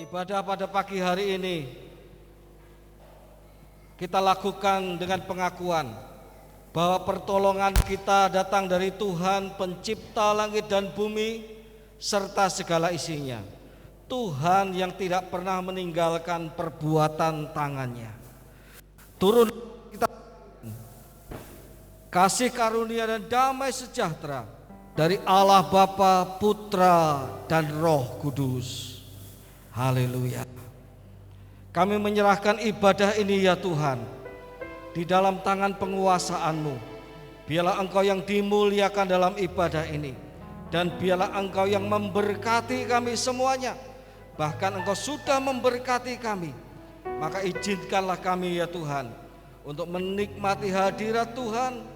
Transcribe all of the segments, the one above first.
Ibadah pada pagi hari ini kita lakukan dengan pengakuan bahwa pertolongan kita datang dari Tuhan pencipta langit dan bumi serta segala isinya. Tuhan yang tidak pernah meninggalkan perbuatan tangannya. Turun kita kasih karunia dan damai sejahtera dari Allah Bapa, Putra dan Roh Kudus. Haleluya. Kami menyerahkan ibadah ini ya Tuhan di dalam tangan penguasaan-Mu. Biarlah Engkau yang dimuliakan dalam ibadah ini, dan biarlah Engkau yang memberkati kami semuanya. Bahkan Engkau sudah memberkati kami. Maka izinkanlah kami ya Tuhan untuk menikmati hadirat Tuhan,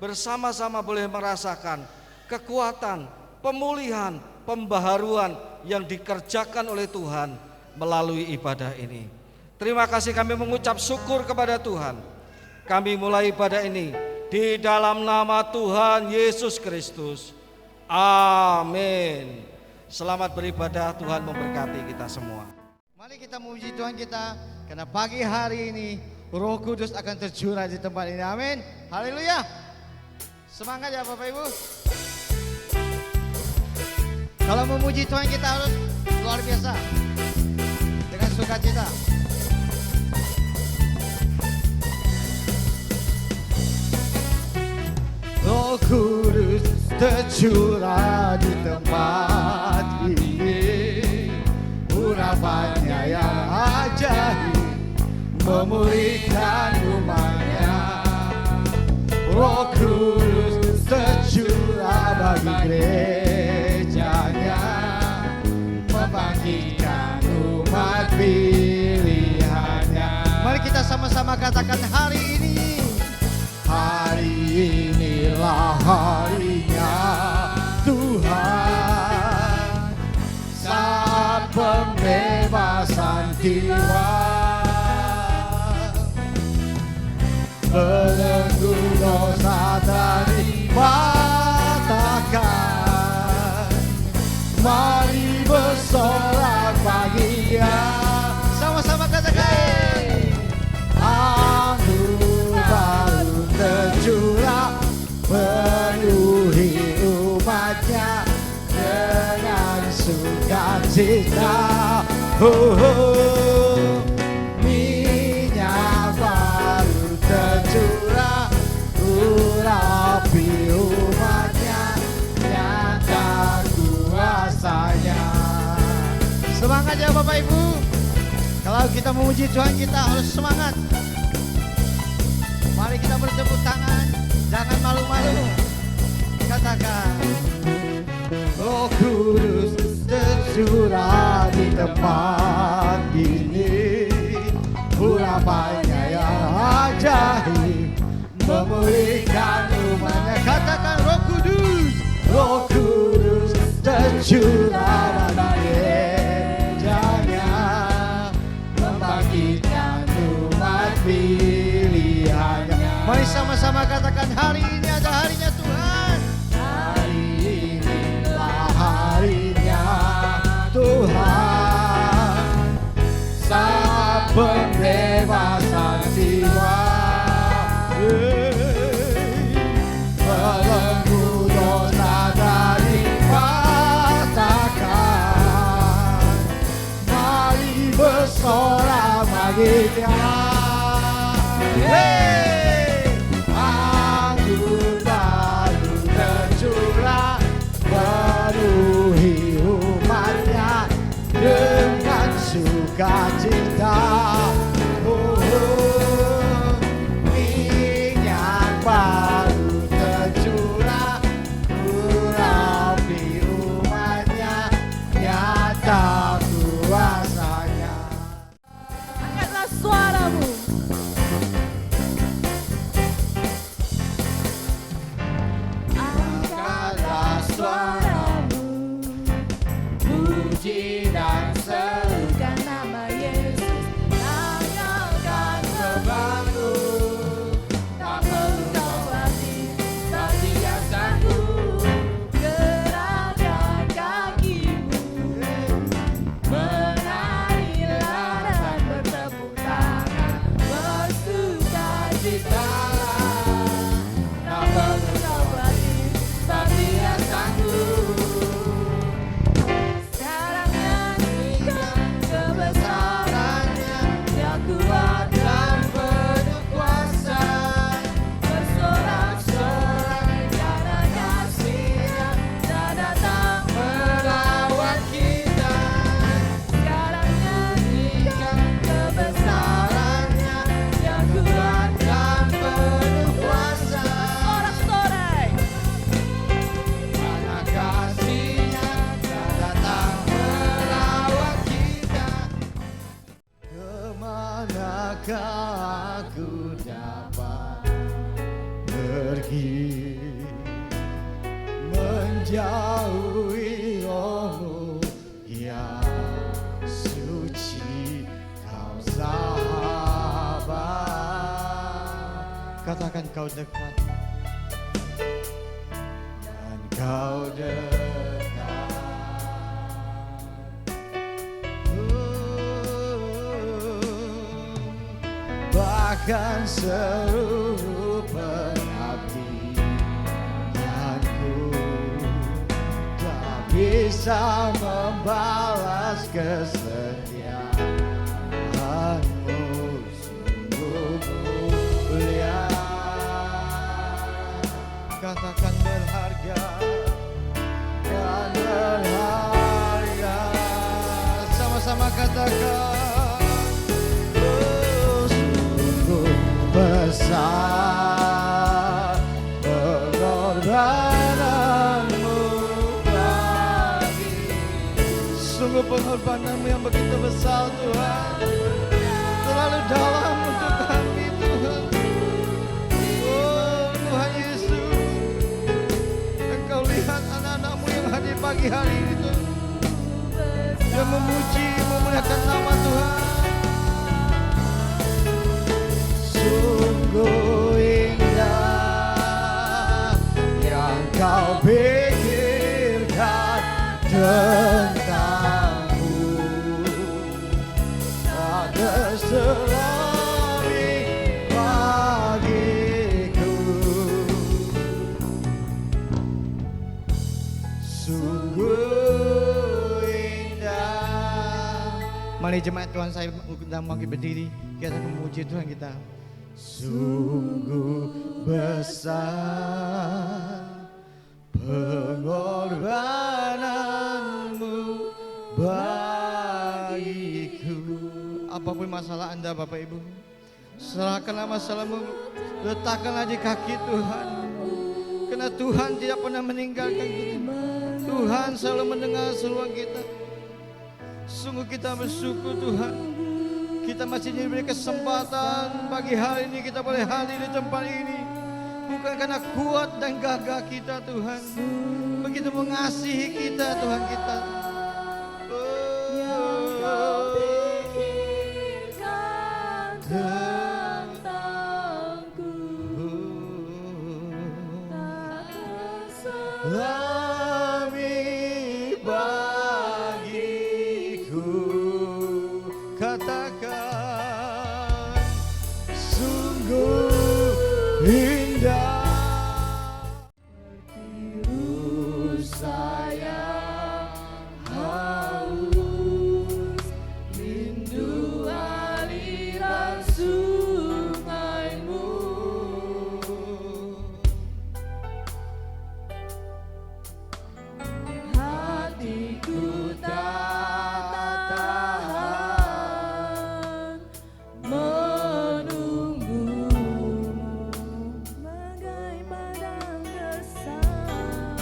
bersama-sama boleh merasakan kekuatan, pemulihan, pembaharuan yang dikerjakan oleh Tuhan melalui ibadah ini. Terima kasih, kami mengucap syukur kepada Tuhan. Kami mulai ibadah ini di dalam nama Tuhan Yesus Kristus. Amin. Selamat beribadah, Tuhan memberkati kita semua. Mari kita memuji Tuhan kita, karena pagi hari ini Roh Kudus akan tercurah di tempat ini. Amin. Haleluya. Semangat ya Bapak Ibu. Kalau memuji Tuhan kita harus luar biasa, dengan sukacita. Roh Kudus tercurah di tempat ini, urapannya yang ajaib memulihkan umatnya. Roh Kudus tercurah bagi gerejanya, membangkitkan umat pilihannya. Mari kita sama-sama katakan hari ini. Hari inilah harinya Tuhan, saat pembebasan jiwa. Belenggu dosa dipatahkan, mari bersorak bagi Dia. Sama-sama katakan. Baru tercurah penuhi umatnya dengan sukacita. Minyak baru tercurah urapi umatnya, nyata kuasanya. Semangat ya Bapak Ibu. Kalau kita memuji Tuhan kita harus semangat. Mari kita bertepuk tangan, jangan malu-malu. Katakan, Roh Kudus tercurah di tempat ini, urapannya yang ajaib memulihkan umatnya. Katakan, Roh Kudus, Roh Kudus tercurah bagi gerejanya, membangkitkan umat pilihannya. Mari sama-sama katakan, hari ini adalah harinya Tuhan. Hari inilah harinya Tuhan, saat pembebasan jiwa. Belenggu dosa dipatahkan, mari bersorak bagi Dia. Anggur baru tercurah penuhi umatnya dengan sukacita. Minyak baru tercurah urapi umatnya, nyata kuasanya. Angkatlah suaramu. Angkatlah suaramu, puji dan serukan nama Yesus. Nyanyikan sebangku, tak perlu kau berlatih, tak Dia sanggup. Gerakkan kakimu, menari menjauhi rohmu yang suci, kau sahabat. Katakan kau dekat dan kau dekat. Bahkan seluruh pengabdianku tak bisa membalas kesetiaanmu, sungguh mulia. Katakan berharga dan berharga. Sama-sama katakan. Besar pengorbananmu bagi, sungguh pengorbananmu yang begitu besar Tuhan, terlalu dalam untuk kami Tuhan. Oh Tuhan Yesus, Engkau lihat anak-anakmu yang hadir pagi hari ini Tuhan, yang memuji, memuliakan nama Tuhan. Sungguh indah yang kau pikirkan tentangku, tak terselami bagiku. Sungguh indah. Mari jemaat Tuhan, saya undang bangkit berdiri, kita memuji Tuhan kita. Sungguh besar pengorbananmu bagiku. Apapun masalah Anda Bapak Ibu, serahkanlah masalahmu, letakkanlah di kaki Tuhan. Karena Tuhan tidak pernah meninggalkan kita. Tuhan selalu mendengar seruan kita. Sungguh kita bersyukur Tuhan, kita masih diberi kesempatan pagi hari ini kita boleh hadir di tempat ini. Bukan karena kuat dan gagah kita Tuhan, begitu mengasihi kita Tuhan kita. Selami bagiku, katakan sungguh indah. Biru saya haus, rindu aliran sungaimu. Hatiku tak tahan menunggumu bagai padang gersang.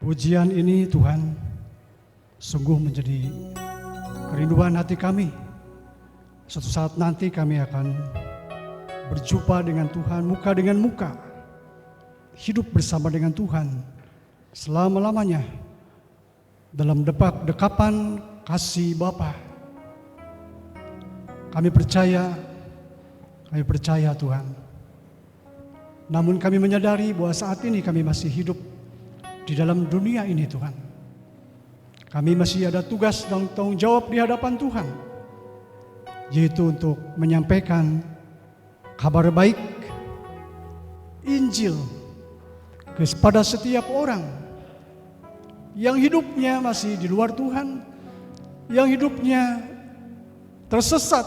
Pujian ini Tuhan sungguh menjadi kerinduan hati kami. Suatu saat nanti kami akan berjumpa dengan Tuhan muka dengan muka, hidup bersama dengan Tuhan selama-lamanya dalam dekapan kasih Bapa. Kami percaya Tuhan. Namun kami menyadari bahwa saat ini kami masih hidup di dalam dunia ini Tuhan. Kami masih ada tugas dan tanggung jawab di hadapan Tuhan, yaitu untuk menyampaikan kabar baik Injil kepada setiap orang yang hidupnya masih di luar Tuhan, yang hidupnya tersesat,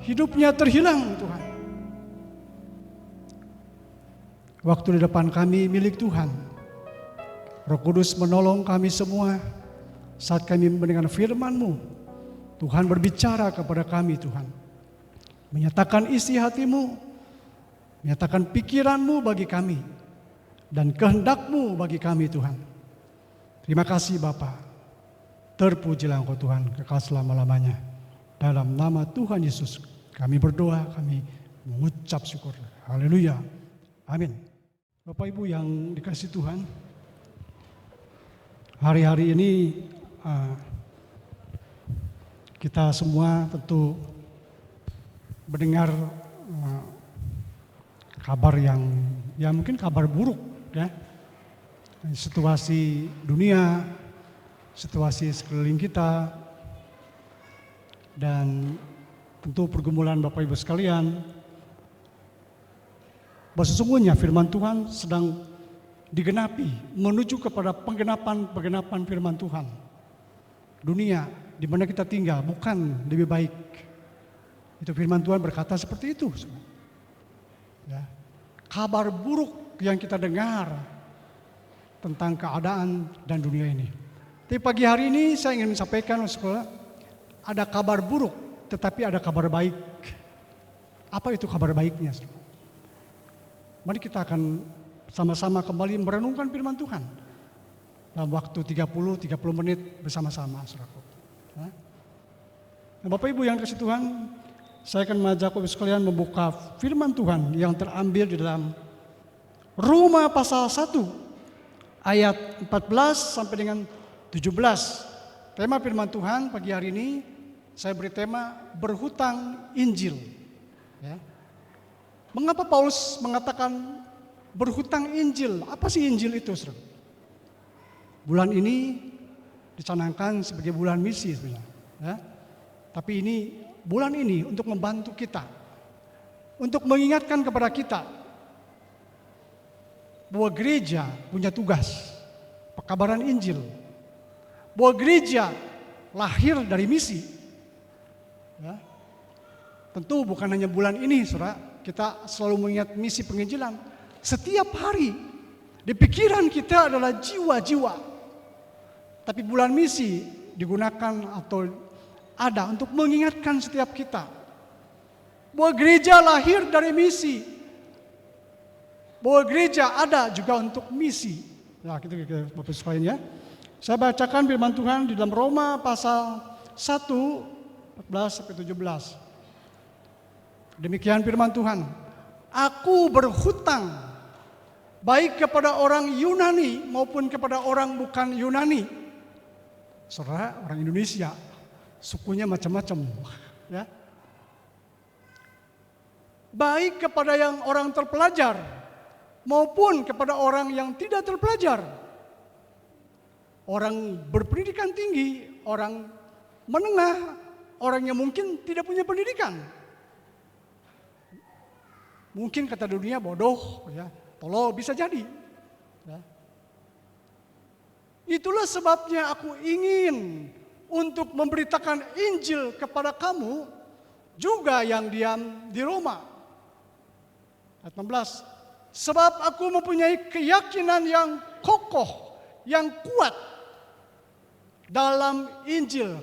hidupnya terhilang Tuhan. Waktu di depan kami milik Tuhan. Roh Kudus menolong kami semua saat kami mendengar firman-Mu. Tuhan berbicara kepada kami Tuhan. Menyatakan isi hati-Mu, menyatakan pikiran-Mu bagi kami, dan kehendak-Mu bagi kami Tuhan. Terima kasih Bapa. Terpujilah Engkau Tuhan kekal selama-lamanya. Dalam nama Tuhan Yesus kami berdoa, kami mengucap syukur. Haleluya. Amin. Bapak Ibu yang dikasihi Tuhan, hari-hari ini kita semua tentu mendengar kabar yang ya mungkin kabar buruk ya. Situasi dunia, situasi sekeliling kita, dan tentu pergumulan Bapak Ibu sekalian, bahwa sesungguhnya firman Tuhan sedang digenapi menuju kepada penggenapan firman Tuhan. Dunia di mana kita tinggal bukan lebih baik. Itu firman Tuhan berkata seperti itu. Ya. Kabar buruk yang kita dengar tentang keadaan dan dunia ini. Tapi pagi hari ini saya ingin menyampaikan sekolah, ada kabar buruk tetapi ada kabar baik. Apa itu kabar baiknya? Mari kita akan sama-sama kembali merenungkan firman Tuhan dalam waktu 30 menit bersama-sama, saudaraku. Nah, Bapak Ibu yang kasih Tuhan, saya akan mengajak Bapak Ibu sekalian membuka firman Tuhan yang terambil di dalam Roma pasal 1 ayat 14 sampai dengan 17. Tema firman Tuhan pagi hari ini saya beri tema berhutang Injil. Ya. Mengapa Paulus mengatakan berhutang Injil? Apa sih Injil itu, saudara? Bulan ini dicanangkan sebagai bulan misi sebenarnya. Ya. Tapi ini bulan ini untuk membantu kita, untuk mengingatkan kepada kita bahwa gereja punya tugas pekabaran Injil, bahwa gereja lahir dari misi. Ya. Tentu bukan hanya bulan ini, saudara. Kita selalu mengingat misi penginjilan. Setiap hari di pikiran kita adalah jiwa-jiwa. Tapi bulan misi digunakan atau ada untuk mengingatkan setiap kita bahwa gereja lahir dari misi, bahwa gereja ada juga untuk misi. Ya, kita Bapak sekalian ya. Saya bacakan firman Tuhan di dalam Roma pasal 1 14 sampai 17. Demikian firman Tuhan. Aku berhutang baik kepada orang Yunani maupun kepada orang bukan Yunani. Saudara, orang Indonesia sukunya macam-macam, ya. Baik kepada yang orang terpelajar maupun kepada orang yang tidak terpelajar. Orang berpendidikan tinggi, orang menengah, orang yang mungkin tidak punya pendidikan. Mungkin kata dunia bodoh, ya, tolol bisa jadi. Ya. Itulah sebabnya aku ingin untuk memberitakan Injil kepada kamu juga yang diam di Roma. Ayat 16. Sebab aku mempunyai keyakinan yang kokoh, yang kuat dalam Injil.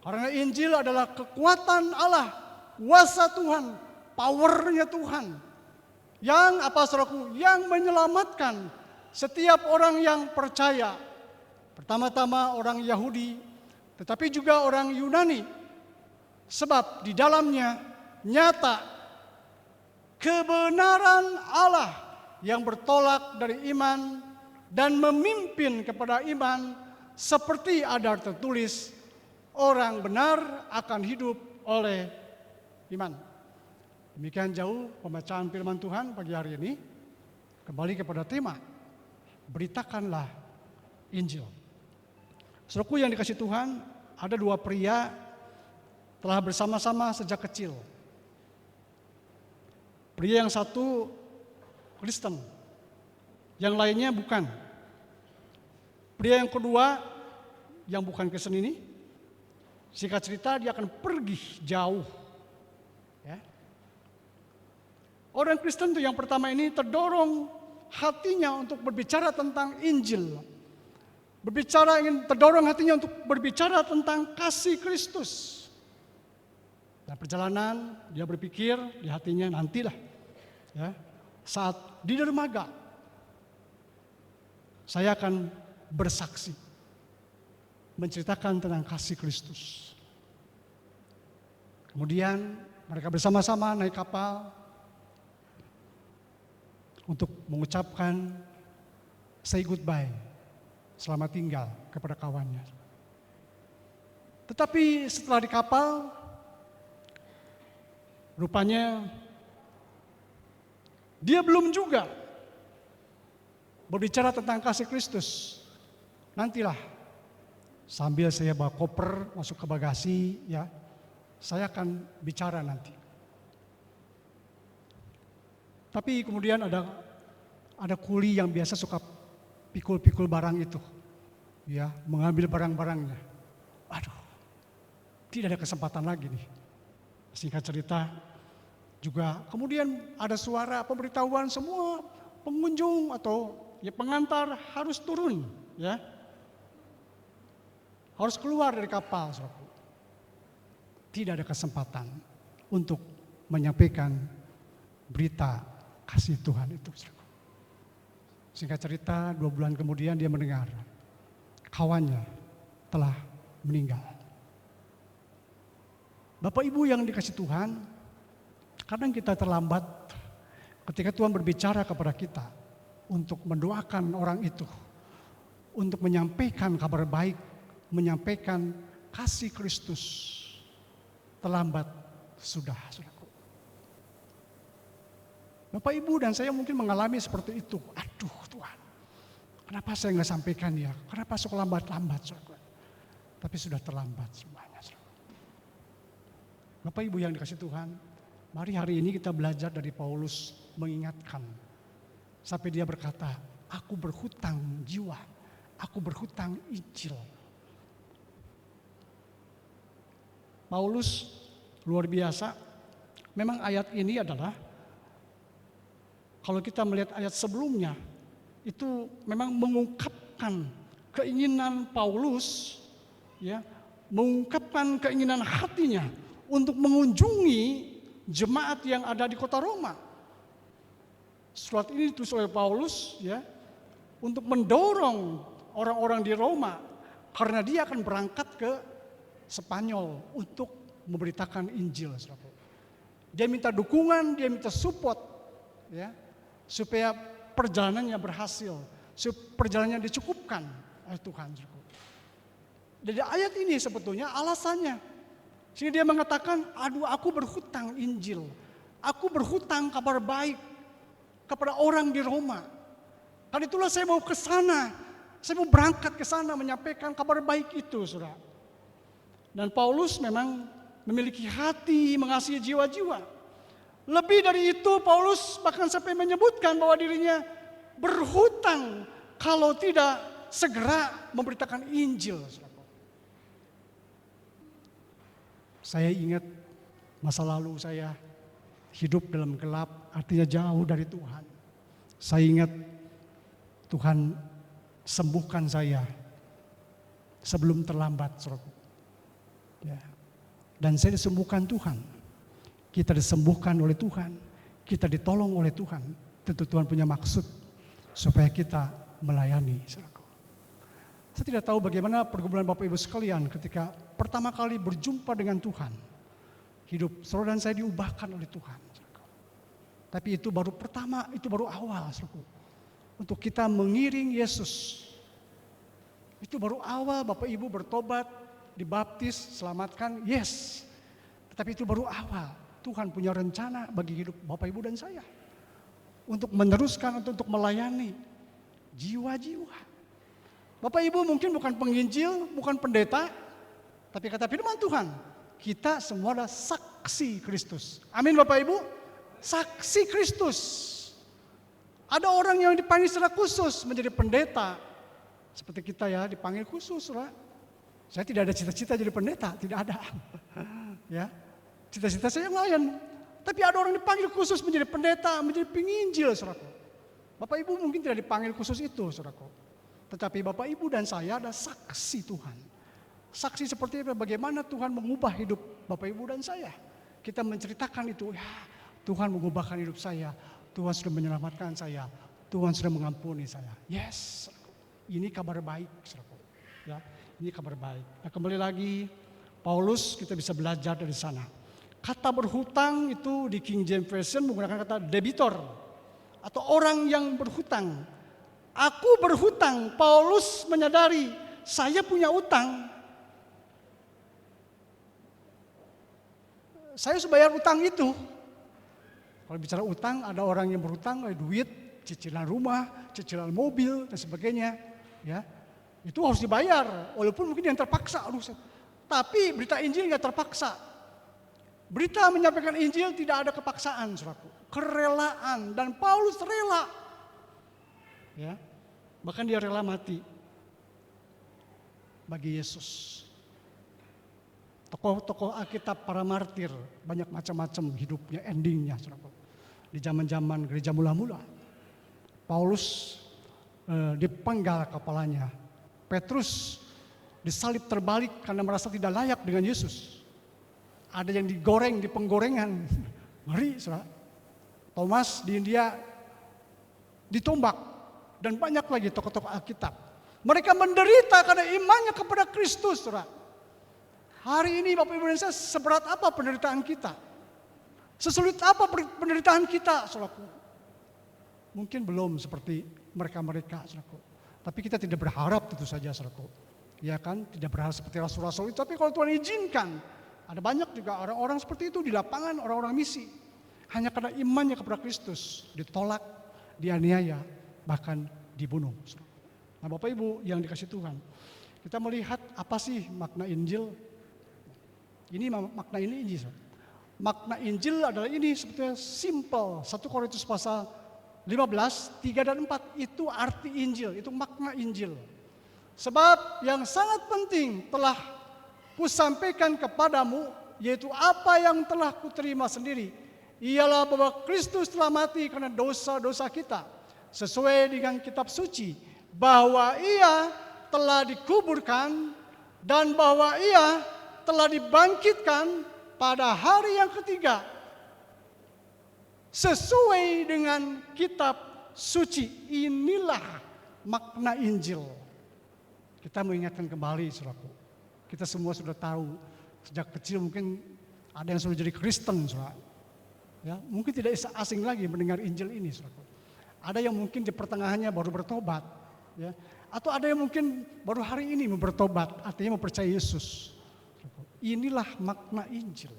Karena Injil adalah kekuatan Allah, kuasa Tuhan, powernya Tuhan. Yang apa saudaraku? Yang menyelamatkan setiap orang yang percaya. Pertama-tama orang Yahudi, tetapi juga orang Yunani. Sebab di dalamnya nyata kebenaran Allah yang bertolak dari iman dan memimpin kepada iman, seperti ada tertulis, orang benar akan hidup oleh iman. Demikian jauh pembacaan firman Tuhan pagi hari ini. Kembali kepada tema, beritakanlah Injil. Saudaraku yang dikasihi Tuhan, ada dua pria telah bersama-sama sejak kecil. Pria yang satu Kristen, yang lainnya bukan. Pria yang kedua yang bukan Kristen ini, singkat cerita dia akan pergi jauh. Ya. Orang Kristen itu yang pertama ini terdorong hatinya untuk berbicara tentang Injil. Terdorong hatinya untuk berbicara tentang kasih Kristus. Nah, perjalanan dia berpikir di hatinya nantilah, ya, saat di dermaga saya akan bersaksi, menceritakan tentang kasih Kristus. Kemudian mereka bersama-sama naik kapal untuk mengucapkan say goodbye, selamat tinggal kepada kawannya. Tetapi setelah di kapal, rupanya dia belum juga berbicara tentang kasih Kristus. Nantilah, sambil saya bawa koper masuk ke bagasi, ya, saya akan bicara nanti. Tapi kemudian ada kuli yang biasa suka pikul-pikul barang itu, ya, mengambil barang-barangnya. Aduh, tidak ada kesempatan lagi nih. Singkat cerita, juga kemudian ada suara pemberitahuan semua pengunjung atau ya pengantar harus turun, ya, harus keluar dari kapal. Tidak ada kesempatan untuk menyampaikan berita kasih Tuhan itu. Singkat cerita, 2 bulan kemudian dia mendengar kawannya telah meninggal. Bapak Ibu yang dikasihi Tuhan, kadang kita terlambat ketika Tuhan berbicara kepada kita untuk mendoakan orang itu, untuk menyampaikan kabar baik, menyampaikan kasih Kristus. Terlambat sudah, saudaraku. Bapak Ibu dan saya mungkin mengalami seperti itu. Aduh Tuhan, kenapa saya nggak sampaikan ya? Kenapa suka lambat-lambat, saudaraku? Tapi sudah terlambat semuanya, saudaraku. Bapak Ibu yang dikasihi Tuhan, mari hari ini kita belajar dari Paulus mengingatkan. Sampai dia berkata, aku berhutang jiwa, aku berhutang Injil. Paulus luar biasa. Memang ayat ini adalah, kalau kita melihat ayat sebelumnya, itu memang mengungkapkan keinginan Paulus, ya, mengungkapkan keinginan hatinya untuk mengunjungi jemaat yang ada di kota Roma. Surat ini ditulis oleh Paulus, ya, untuk mendorong orang-orang di Roma, karena dia akan berangkat ke Spanyol untuk memberitakan Injil. Dia minta dukungan, dia minta support, ya, supaya perjalanannya berhasil, supaya perjalanannya dicukupkan oleh Tuhan. Jadi ayat ini sebetulnya alasannya. Sehingga dia mengatakan, aduh aku berhutang Injil, aku berhutang kabar baik kepada orang di Roma. Karena itulah saya mau ke sana, saya mau berangkat ke sana menyampaikan kabar baik itu, saudara. Dan Paulus memang memiliki hati mengasihi jiwa-jiwa. Lebih dari itu, Paulus bahkan sampai menyebutkan bahwa dirinya berhutang kalau tidak segera memberitakan Injil. Saya ingat masa lalu saya hidup dalam gelap, artinya jauh dari Tuhan. Saya ingat Tuhan sembuhkan saya sebelum terlambat, saudara. Ya. Dan saya disembuhkan Tuhan. Kita disembuhkan oleh Tuhan. Kita ditolong oleh Tuhan. Tentu Tuhan punya maksud supaya kita melayani, saudara. Saya tidak tahu bagaimana pergumulan Bapak Ibu sekalian ketika pertama kali berjumpa dengan Tuhan. Hidup saudara dan saya diubahkan oleh Tuhan. Tapi itu baru pertama, itu baru awal. Untuk kita mengiring Yesus. Itu baru awal Bapak Ibu bertobat, dibaptis, selamatkan, yes. Tetapi itu baru awal. Tuhan punya rencana bagi hidup Bapak Ibu dan saya. Untuk meneruskan, untuk melayani jiwa-jiwa. Bapak Ibu mungkin bukan penginjil, bukan pendeta, tapi kata firman Tuhan, kita semua adalah saksi Kristus. Amin Bapak Ibu, saksi Kristus. Ada orang yang dipanggil secara khusus menjadi pendeta, seperti kita ya dipanggil khusus. Saya tidak ada cita-cita jadi pendeta, tidak ada. Ya, cita-cita saya yang lain. Tapi ada orang dipanggil khusus menjadi pendeta, menjadi penginjil, saudaraku. Bapak Ibu mungkin tidak dipanggil khusus itu, saudaraku. Tetapi Bapak Ibu dan saya ada saksi Tuhan. Saksi seperti bagaimana Tuhan mengubah hidup Bapak Ibu dan saya. Kita menceritakan itu, ya Tuhan mengubahkan hidup saya. Tuhan sudah menyelamatkan saya. Tuhan sudah mengampuni saya. Yes, ini kabar baik. Ya, ini kabar baik. Nah, kembali lagi, Paulus kita bisa belajar dari sana. Kata berhutang itu di King James Version menggunakan kata debitor. Atau orang yang berhutang. Aku berhutang, Paulus menyadari saya punya utang. Saya harus bayar utang itu. Kalau bicara utang, ada orang yang berhutang, duit, cicilan rumah, cicilan mobil, dan sebagainya. Ya, itu harus dibayar, walaupun mungkin yang terpaksa. Tapi berita Injil nggak terpaksa. Berita menyampaikan Injil tidak ada kepaksaan, saudaraku. Kerelaan, dan Paulus rela. Ya, bahkan dia rela mati bagi Yesus. Tokoh-tokoh Alkitab para martir banyak macam-macam hidupnya, endingnya. Di zaman-zaman gereja mula-mula, Paulus dipenggal kepalanya. Petrus disalib terbalik karena merasa tidak layak dengan Yesus. Ada yang digoreng di penggorengan, ngeri, saudara. Thomas di India ditombak. Dan banyak lagi tokoh-tokoh Alkitab. Mereka menderita karena imannya kepada Kristus. Saudara. Hari ini Bapak Ibu dan saya, seberat apa penderitaan kita? Sesulit apa penderitaan kita, saudaraku? Mungkin belum seperti mereka-mereka, saudaraku. Tapi kita tidak berharap tentu saja, saudaraku. Ya kan, tidak berharap seperti rasul-rasul itu. Tapi kalau Tuhan izinkan, ada banyak juga orang-orang seperti itu di lapangan, orang-orang misi. Hanya karena imannya kepada Kristus, ditolak, dianiaya, bahkan dibunuh. Nah Bapak Ibu yang dikasih Tuhan, kita melihat apa sih makna Injil? Ini makna ini Injil. Makna Injil adalah ini sebetulnya simple. 1 Korintus pasal 15, 3 dan 4 itu arti Injil, itu makna Injil. Sebab yang sangat penting telah kusampaikan kepadamu, yaitu apa yang telah kuterima sendiri, ialah bahwa Kristus telah mati karena dosa-dosa kita. Sesuai dengan kitab suci, bahwa ia telah dikuburkan dan bahwa ia telah dibangkitkan pada hari yang ketiga. Sesuai dengan kitab suci, inilah makna Injil. Kita mengingatkan kembali, saudaraku. Kita semua sudah tahu, sejak kecil mungkin ada yang sudah jadi Kristen, saudara. Ya, mungkin tidak asing lagi mendengar Injil ini, saudaraku. Ada yang mungkin di pertengahannya baru bertobat, ya. Atau ada yang mungkin baru hari ini bertobat, artinya mempercayai Yesus. Inilah makna Injil.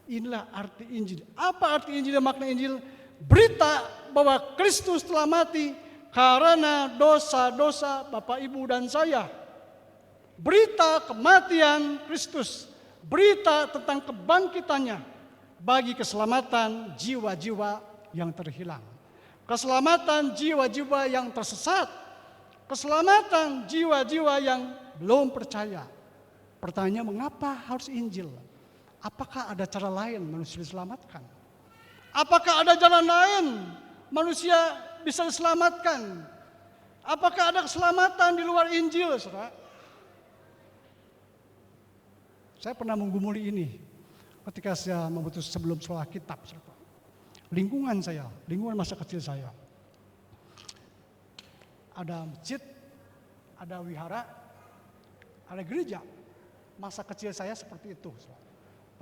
Inilah arti Injil. Apa arti Injil dan makna Injil? Berita bahwa Kristus telah mati karena dosa-dosa Bapak Ibu dan saya. Berita kematian Kristus. Berita tentang kebangkitannya bagi keselamatan jiwa-jiwa yang terhilang. Keselamatan jiwa-jiwa yang tersesat, keselamatan jiwa-jiwa yang belum percaya. Pertanyaannya, mengapa harus Injil? Apakah ada cara lain manusia diselamatkan? Apakah ada jalan lain manusia bisa diselamatkan? Apakah ada keselamatan di luar Injil, saudara? Saya pernah menggumuli ini ketika saya memutus sebelum sekolah kitab, saudara. Lingkungan saya, lingkungan masa kecil saya. Ada masjid, ada wihara, ada gereja. Masa kecil saya seperti itu.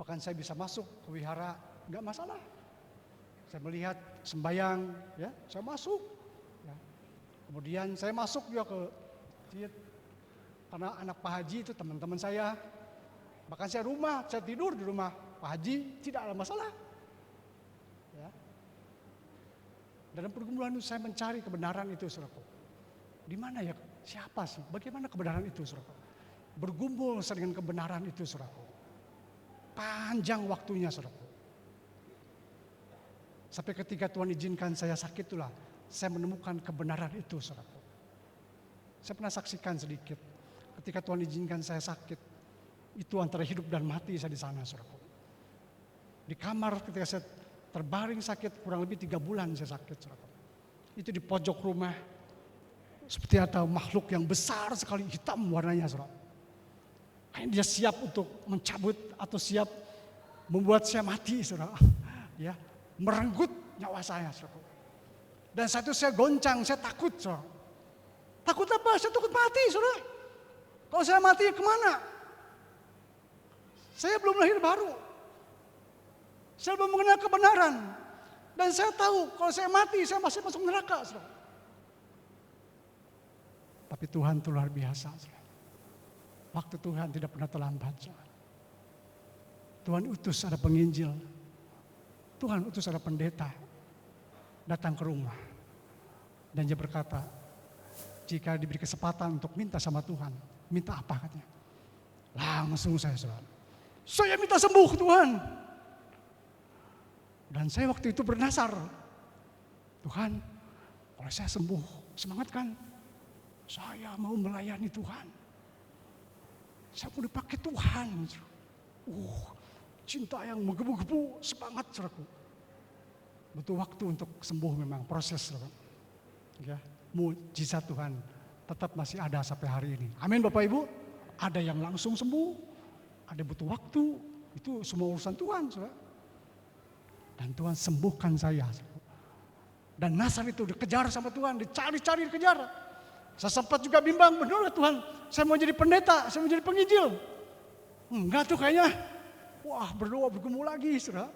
Bahkan saya bisa masuk ke wihara, nggak masalah. Saya melihat sembayang, ya, saya masuk. Ya. Kemudian saya masuk juga ke masjid. Karena anak Pak Haji itu teman-teman saya. Bahkan saya tidur di rumah Pak Haji, tidak ada masalah. Ya. Dalam pergumulan itu saya mencari kebenaran itu, saudaraku. Di mana ya? Siapa sih? Bagaimana kebenaran itu, saudaraku? Bergumul dengan kebenaran itu, saudaraku. Panjang waktunya, saudaraku. Sampai ketika Tuhan izinkan saya sakit itulah, saya menemukan kebenaran itu, saudaraku. Saya pernah saksikan sedikit. Ketika Tuhan izinkan saya sakit, itu antara hidup dan mati saya di sana, saudaraku. Di kamar ketika saya terbaring sakit, kurang lebih 3 bulan saya sakit, saudaraku. Itu di pojok rumah, seperti ada makhluk yang besar sekali, hitam warnanya, saudara. Kayaknya dia siap untuk mencabut atau siap membuat saya mati, saudara. Ya, merenggut nyawa saya, saudara. Dan saat itu saya goncang, saya takut, saudara. Takut apa? Saya takut mati, saudara. Kalau saya mati kemana? Saya belum lahir baru. Saya belum mengenal kebenaran. Dan saya tahu kalau saya mati, saya masih masuk neraka, saudara. Tapi Tuhan itu luar biasa, saudara. Waktu Tuhan tidak pernah terlambat, saudara. Tuhan utus ada penginjil. Tuhan utus ada pendeta datang ke rumah. Dan dia berkata, jika diberi kesempatan untuk minta sama Tuhan, minta apa katanya? Langsung saudara. Saya minta sembuh Tuhan. Dan saya waktu itu bernasar. Tuhan, kalau saya sembuh, semangat kan? Saya mau melayani Tuhan. Saya mau dipakai Tuhan. Cinta yang menggebu-gebu, semangat saudaraku. Butuh waktu untuk sembuh memang, proses saudara. Ya, mujizat Tuhan tetap masih ada sampai hari ini. Amin Bapak Ibu. Ada yang langsung sembuh, ada butuh waktu, itu semua urusan Tuhan saudara. Dan Tuhan sembuhkan saya. Dan Nasar itu dikejar sama Tuhan, dicari-cari, dikejar. Saya sempat juga bimbang, benar Tuhan, saya mau jadi pendeta, saya mau jadi penginjil. Enggak tuh kayaknya. Wah, berdoa bergumul lagi, saudara.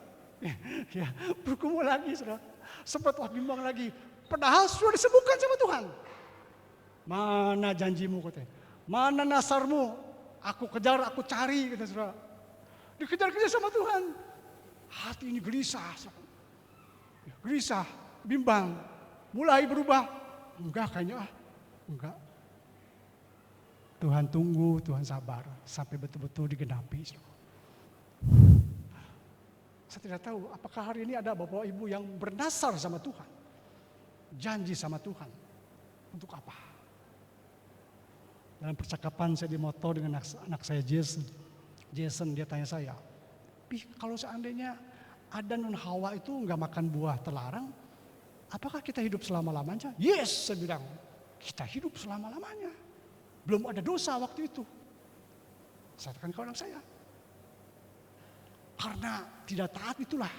Ya, bergumul lagi, saudara. Sempatlah bimbang lagi. Padahal sudah disembuhkan sama Tuhan. Mana janjimu, katanya. Mana nasarmu? Aku kejar, aku cari, kata saudara. Dikejar-kejar sama Tuhan. Hati ini gelisah, saudara. Gelisah, bimbang. Mulai berubah. Enggak kayaknya, enggak. Tuhan tunggu, Tuhan sabar. Sampai betul-betul digenapi, saudara. Saya tidak tahu apakah hari ini ada bapak ibu yang bernasar sama Tuhan. Janji sama Tuhan. Untuk apa? Dalam percakapan saya di motor dengan anak saya Jason dia tanya saya, kalau seandainya Adam dan Hawa itu nggak makan buah terlarang, apakah kita hidup selama-lamanya? Yes, saya bilang, kita hidup selama-lamanya. Belum ada dosa waktu itu. Saya katakan ke anak saya. Karena tidak taat itulah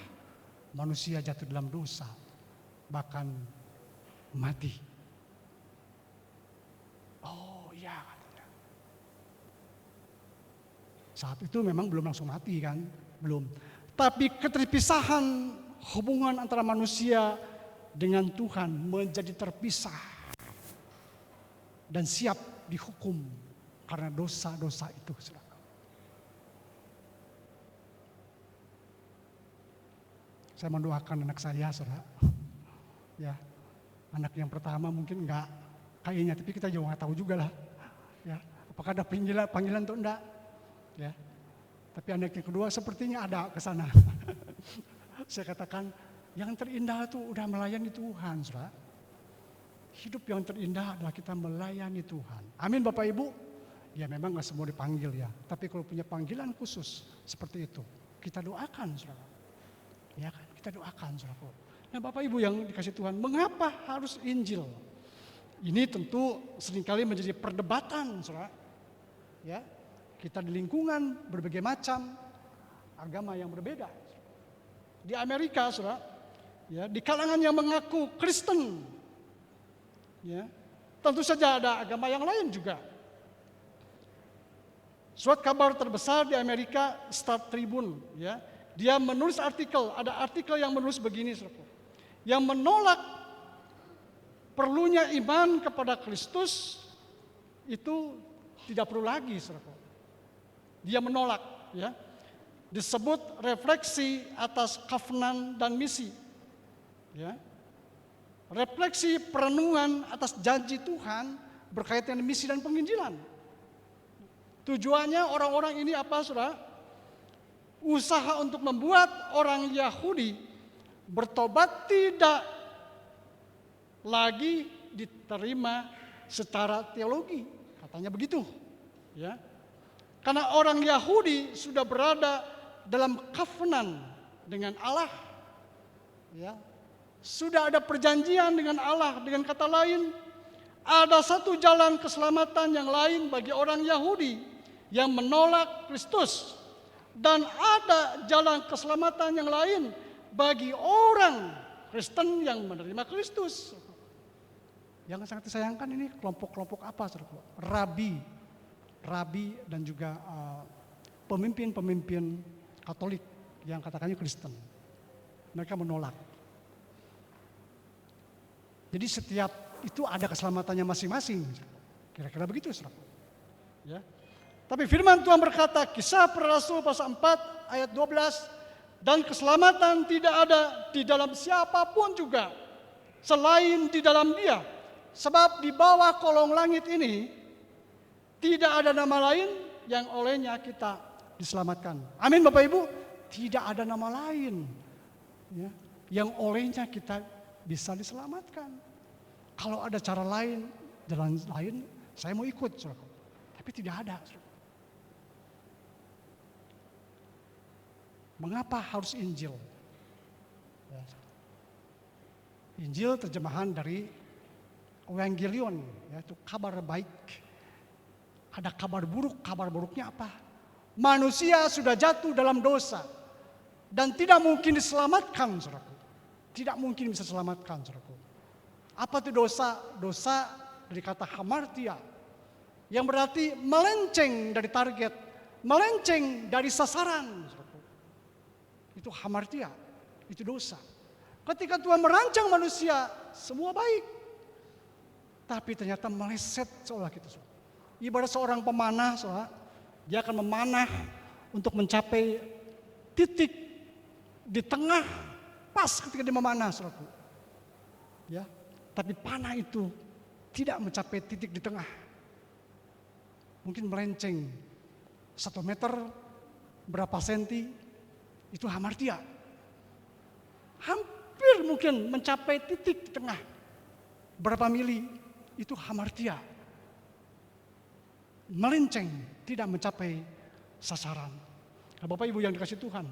manusia jatuh dalam dosa, bahkan mati. Oh iya katanya. Saat itu memang belum langsung mati kan, belum. Tapi keterpisahan hubungan antara manusia dengan Tuhan menjadi terpisah dan siap dihukum karena dosa-dosa itu. Saya mendoakan anak saya, saudara. Ya, anak yang pertama mungkin enggak kayaknya, tapi kita juga nggak tahu juga lah. Ya, apakah ada panggilan atau enggak? Ya, tapi anak yang kedua sepertinya ada ke sana. Saya katakan, yang terindah itu udah melayani Tuhan, saudara. Hidup yang terindah adalah kita melayani Tuhan. Amin, Bapak Ibu. Ya memang nggak semua dipanggil ya, tapi kalau punya panggilan khusus seperti itu, kita doakan, saudara. Ya kan, kita doakan, saudara. Nah Bapak Ibu yang dikasih Tuhan, mengapa harus Injil? Ini tentu seringkali menjadi perdebatan, saudara. Ya, kita di lingkungan berbagai macam agama yang berbeda. Di Amerika, saudara, ya, di kalangan yang mengaku Kristen, ya, tentu saja ada agama yang lain juga. Surat kabar terbesar di Amerika, Star Tribune, ya. Dia menulis artikel, ada artikel yang menulis begini, saudaraku, yang menolak perlunya iman kepada Kristus itu tidak perlu lagi, saudaraku. Dia menolak, ya. Disebut refleksi atas covenant dan misi, ya. Refleksi perenungan atas janji Tuhan berkaitan dengan misi dan penginjilan. Tujuannya orang-orang ini apa, saudara? Usaha untuk membuat orang Yahudi bertobat tidak lagi diterima secara teologi, katanya begitu, ya. Karena orang Yahudi sudah berada dalam covenant dengan Allah, ya. Sudah ada perjanjian dengan Allah. Dengan kata lain, ada satu jalan keselamatan yang lain bagi orang Yahudi yang menolak Kristus, dan ada jalan keselamatan yang lain bagi orang Kristen yang menerima Kristus. Yang sangat disayangkan ini kelompok-kelompok apa, saudara? Rabi dan juga pemimpin-pemimpin Katolik yang katakannya Kristen. Mereka menolak. Jadi setiap itu ada keselamatannya masing-masing. Kira-kira begitu, saudara. Ya. Tapi firman Tuhan berkata, Kisah Para Rasul pasal 4 ayat 12, dan keselamatan tidak ada di dalam siapapun juga selain di dalam Dia. Sebab di bawah kolong langit ini tidak ada nama lain yang olehnya kita diselamatkan. Amin, Bapak Ibu. Tidak ada nama lain, ya, yang olehnya kita bisa diselamatkan. Kalau ada cara lain, jalan lain, saya mau ikut, saudara. Tapi tidak ada, saudara. Mengapa harus Injil? Injil terjemahan dari Evangelion, yaitu kabar baik. Ada kabar buruk, kabar buruknya apa? Manusia sudah jatuh dalam dosa dan tidak mungkin diselamatkan, saudaraku. Tidak mungkin bisa selamatkan, saudaraku. Apa itu dosa? Dosa dari kata hamartia, yang berarti melenceng dari target, melenceng dari sasaran, saudaraku. Itu hamartia, itu dosa. Ketika Tuhan merancang manusia, semua baik. Tapi ternyata meleset seolah gitu. Ibarat seorang pemanah, saudara, dia akan memanah untuk mencapai titik di tengah, pas ketika dia memanah, saudara. Ya, tapi panah itu tidak mencapai titik di tengah. Mungkin melenceng 1 meter, berapa senti, itu hamartia. Hampir mungkin mencapai titik di tengah, berapa mili, itu hamartia. Melenceng, tidak mencapai sasaran. Nah, Bapak Ibu yang dikasih Tuhan,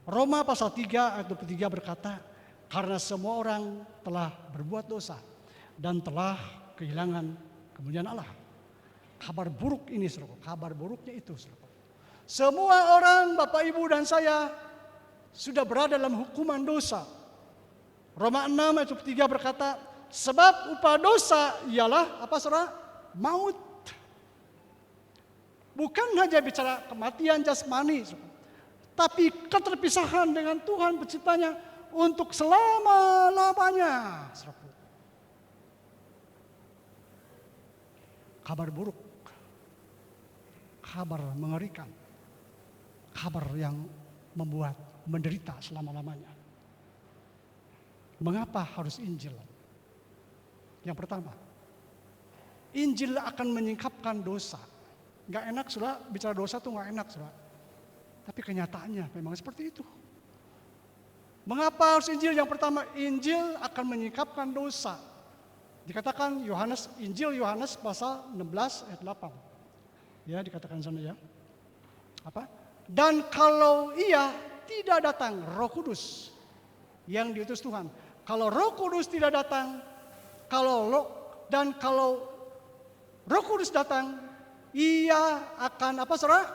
Roma pasal 3 ayat 23 berkata, karena semua orang telah berbuat dosa dan telah kehilangan kemuliaan Allah. Kabar buruk ini, saudara, kabar buruknya itu, saudara. Semua orang, Bapak Ibu dan saya, sudah berada dalam hukuman dosa. Roma 6 ayat 3 berkata, sebab upah dosa ialah apa, saudara? Maut. Bukan hanya bicara kematian jasmani, saudara, tapi keterpisahan dengan Tuhan penciptanya untuk selama-lamanya, saudara. Kabar buruk, kabar mengerikan, kabar yang membuat menderita selama-lamanya. Mengapa harus Injil? Yang pertama, Injil akan menyingkapkan dosa. Gak enak, saudara, bicara dosa tuh gak enak, saudara. Tapi kenyataannya memang seperti itu. Mengapa harus Injil? Yang pertama, Injil akan menyingkapkan dosa. Dikatakan Injil Yohanes pasal 16 ayat 8. Ya, dikatakan sana ya. Apa? Dan kalau ia tidak datang Roh Kudus yang diutus Tuhan. Kalau Roh Kudus tidak datang, kalau Roh Kudus datang, ia akan apa, saudara?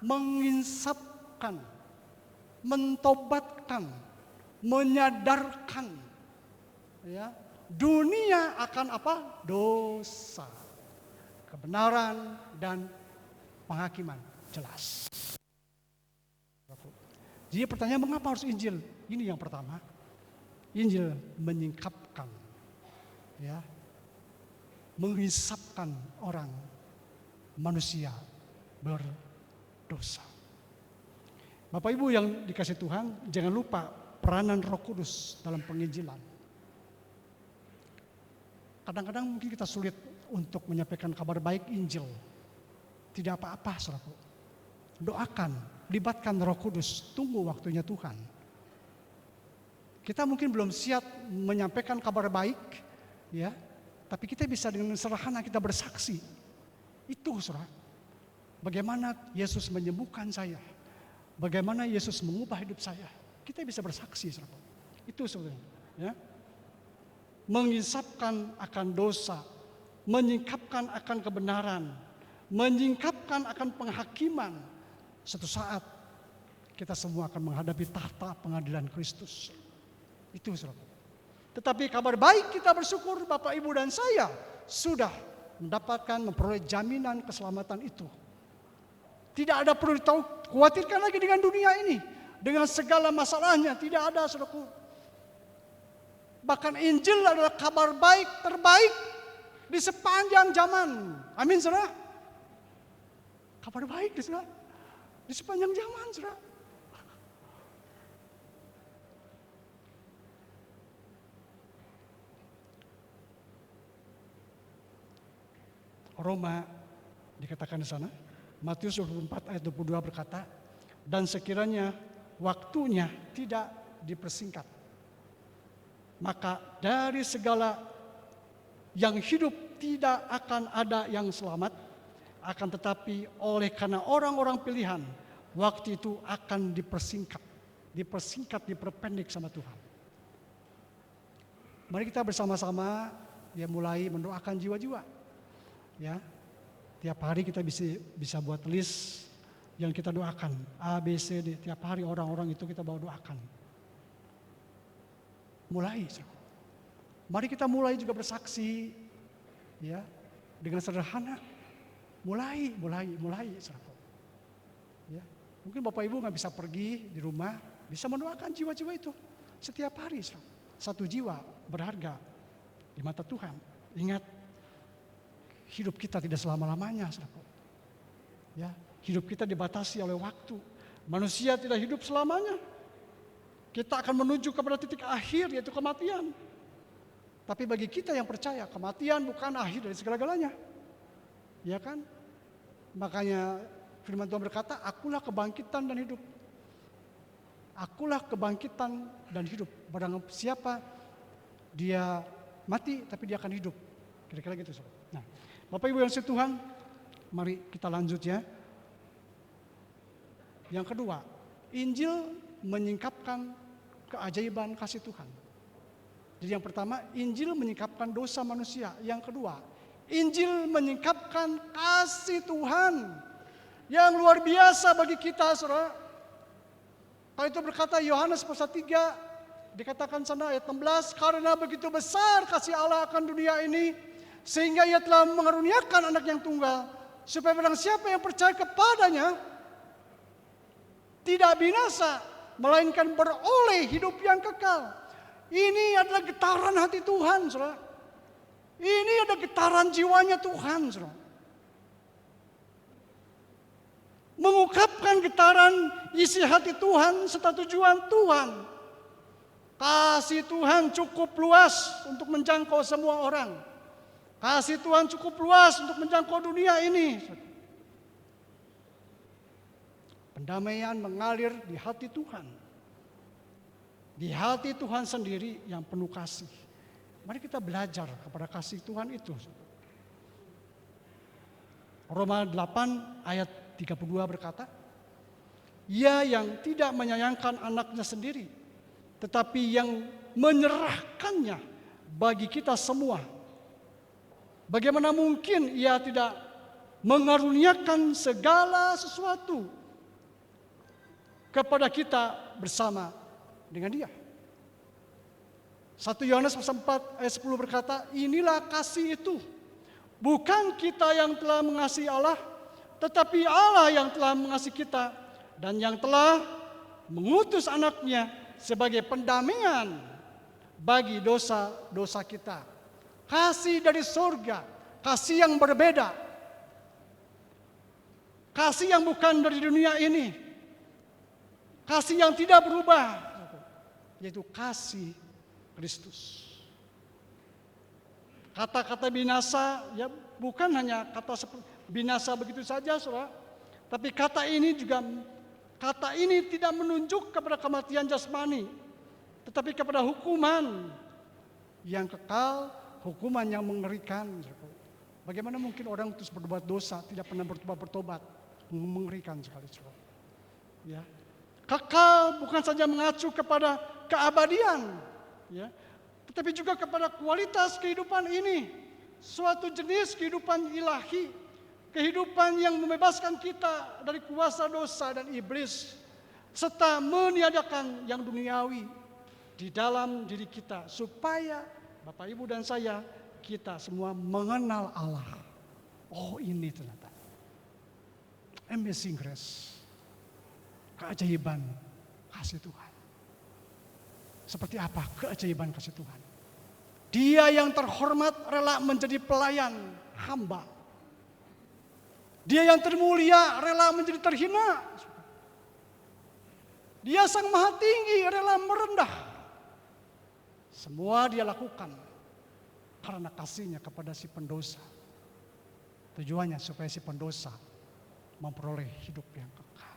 Menginsapkan, mentobatkan, menyadarkan, ya, dunia akan apa? Dosa. kebenaran, dan penghakiman. Jelas. Jadi pertanyaan, mengapa harus Injil? Ini yang pertama. Injil menyingkapkan, ya, menghisapkan orang manusia berdosa. Bapak Ibu yang dikasih Tuhan, jangan lupa peranan Roh Kudus dalam penginjilan. Kadang-kadang mungkin kita sulit untuk menyampaikan kabar baik Injil. Tidak apa-apa, saudaraku. Doakan, libatkan Roh Kudus, tunggu waktunya Tuhan. Kita mungkin belum siap menyampaikan kabar baik, ya, tapi kita bisa dengan sederhana kita bersaksi. Itu, saudara. Bagaimana Yesus menyembuhkan saya, bagaimana Yesus mengubah hidup saya. Kita bisa bersaksi, saudara. Itu sebenarnya, ya. Mengisapkan akan dosa, menyingkapkan akan kebenaran, menyingkapkan akan penghakiman. Suatu saat kita semua akan menghadapi tahta pengadilan Kristus. Itu, saudara. Tetapi kabar baik, kita bersyukur Bapak, Ibu, dan saya sudah mendapatkan, memperoleh jaminan keselamatan itu. Tidak ada perlu khawatirkan lagi dengan dunia ini, dengan segala masalahnya. Tidak ada, saudaraku. Bahkan Injil adalah kabar baik terbaik di sepanjang zaman. Amin, saudara. Kabar baik, saudara, di sepanjang zaman, saudara. Roma dikatakan di sana, Matius 24 ayat 22 berkata, dan sekiranya waktunya tidak dipersingkat, maka dari segala yang hidup tidak akan ada yang selamat, akan tetapi oleh karena orang-orang pilihan, waktu itu akan dipersingkat, diperpendek sama Tuhan. Mari kita bersama-sama ya mulai mendoakan jiwa-jiwa. Ya, tiap hari kita bisa buat list yang kita doakan, A, B, C, D. Tiap hari orang-orang itu kita bawa doakan. Mulai, mari kita mulai juga bersaksi, ya, dengan sederhana. Mulai, ya. Mungkin Bapak Ibu nggak bisa pergi di rumah, bisa mendoakan jiwa-jiwa itu setiap hari. Satu jiwa berharga di mata Tuhan. Ingat, hidup kita tidak selama-lamanya, saudara. Ya, hidup kita dibatasi oleh waktu. Manusia tidak hidup selamanya. Kita akan menuju kepada titik akhir, yaitu kematian. Tapi bagi kita yang percaya, kematian bukan akhir dari segala-galanya. Ya kan? Makanya firman Tuhan berkata, akulah kebangkitan dan hidup. Akulah kebangkitan dan hidup. Barang siapa dia mati, tapi dia akan hidup. Kira-kira gitu, saudara. Nah, Bapak Ibu yang Tuhan, mari kita lanjut ya. Yang kedua, Injil menyingkapkan keajaiban kasih Tuhan. Jadi yang pertama, Injil menyingkapkan dosa manusia. Yang kedua, Injil menyingkapkan kasih Tuhan yang luar biasa bagi kita, saudara. Kalau itu berkata Yohanes pasal 3, dikatakan sana ayat 16, karena begitu besar kasih Allah akan dunia ini, sehingga ia telah mengaruniakan anak yang tunggal, supaya barang siapa yang percaya kepadanya tidak binasa, melainkan beroleh hidup yang kekal. Ini adalah getaran hati Tuhan, saudara. Ini adalah getaran jiwanya Tuhan, saudara. Mengungkapkan getaran isi hati Tuhan serta tujuan Tuhan. Kasih Tuhan cukup luas untuk menjangkau semua orang. Kasih Tuhan cukup luas untuk menjangkau dunia ini. Pendamaian mengalir di hati Tuhan. Di hati Tuhan sendiri yang penuh kasih. Mari kita belajar kepada kasih Tuhan itu. Roma 8 ayat 32 berkata, ia yang tidak menyayangkan anaknya sendiri, tetapi yang menyerahkannya bagi kita semua. Bagaimana mungkin ia tidak mengaruniakan segala sesuatu kepada kita bersama dengan dia. 1 Yohanes pasal 4 ayat 10 berkata, inilah kasih itu, Bukan kita yang telah mengasihi Allah, tetapi Allah yang telah mengasihi kita dan yang telah mengutus anaknya sebagai pendamaian bagi dosa-dosa kita. Kasih dari surga, kasih yang berbeda, kasih yang bukan dari dunia ini, kasih yang tidak berubah, yaitu kasih Kristus. Kata-kata binasa ya bukan hanya kata binasa begitu saja, saudara. Tapi kata ini tidak menunjuk kepada kematian jasmani, tetapi kepada hukuman yang kekal, hukuman yang mengerikan. Bagaimana mungkin orang terus berbuat dosa tidak pernah bertobat? Mengerikan sekali, saudara. Ya. Kekal bukan saja mengacu kepada keabadian, ya, tetapi juga kepada kualitas kehidupan ini, suatu jenis kehidupan ilahi, kehidupan yang membebaskan kita dari kuasa dosa dan iblis, serta meniadakan yang duniawi di dalam diri kita, supaya Bapak, Ibu, dan saya, kita semua mengenal Allah. Oh, ini ternyata amazing grace, keajaiban kasih Tuhan. Seperti apa keajaiban kasih Tuhan? Dia yang terhormat rela menjadi pelayan hamba. Dia yang termulia rela menjadi terhina. Dia sang maha tinggi rela merendah. Semua dia lakukan karena kasihnya kepada si pendosa. Tujuannya supaya si pendosa memperoleh hidup yang kekal.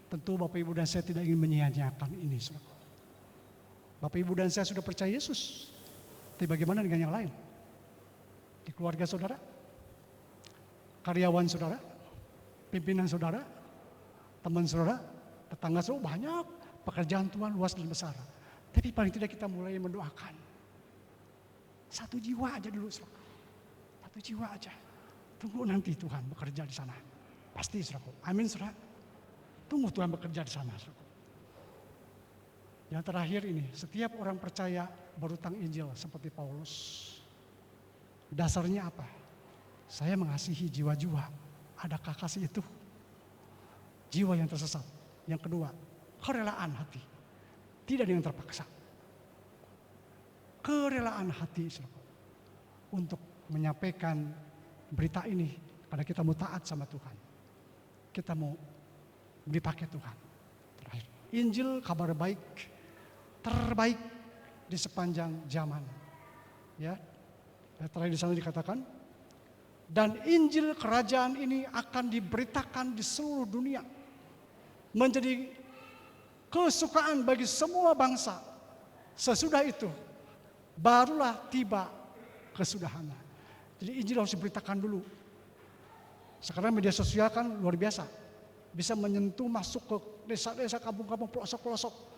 Tentu Bapak, Ibu, dan saya tidak ingin menyia-nyiakan ini, saudara. Bapak, Ibu, dan saya sudah percaya Yesus. Tapi bagaimana dengan yang lain? Di keluarga saudara, karyawan saudara, pimpinan saudara, teman saudara, tetangga saudara, banyak pekerjaan Tuhan luas dan besar. Tapi paling tidak kita mulai mendoakan. Satu jiwa aja dulu, saudara. Satu jiwa aja. Tunggu nanti Tuhan bekerja di sana. Pasti, saudara. Amin, saudara. Tunggu Tuhan bekerja di sana, saudara. Yang terakhir ini, setiap orang percaya berutang Injil seperti Paulus. Dasarnya apa? Saya mengasihi jiwa-jiwa. Adakah kasih itu? Jiwa yang tersesat. Yang kedua, kerelaan hati. Tidak ada yang terpaksa. Kerelaan hati, saudara, untuk menyampaikan berita ini pada kita mau taat sama Tuhan. Kita mau dipakai Tuhan. Terakhir, Injil kabar baik terbaik di sepanjang zaman. Ya, terakhir di sana dikatakan, dan Injil kerajaan ini akan diberitakan di seluruh dunia, menjadi kesukaan bagi semua bangsa. Sesudah itu, barulah tiba kesudahannya. Jadi Injil harus diberitakan dulu. Sekarang media sosial kan luar biasa, bisa menyentuh masuk ke desa-desa, kampung-kampung, pelosok-pelosok.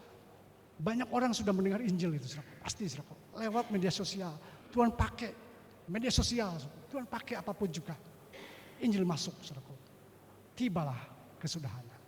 Banyak orang sudah mendengar Injil itu, saudara. Pasti, saudara. Lewat media sosial. Tuhan pakai media sosial, saudara. Tuhan pakai apapun juga. Injil masuk, saudara. Tibalah kesudahannya.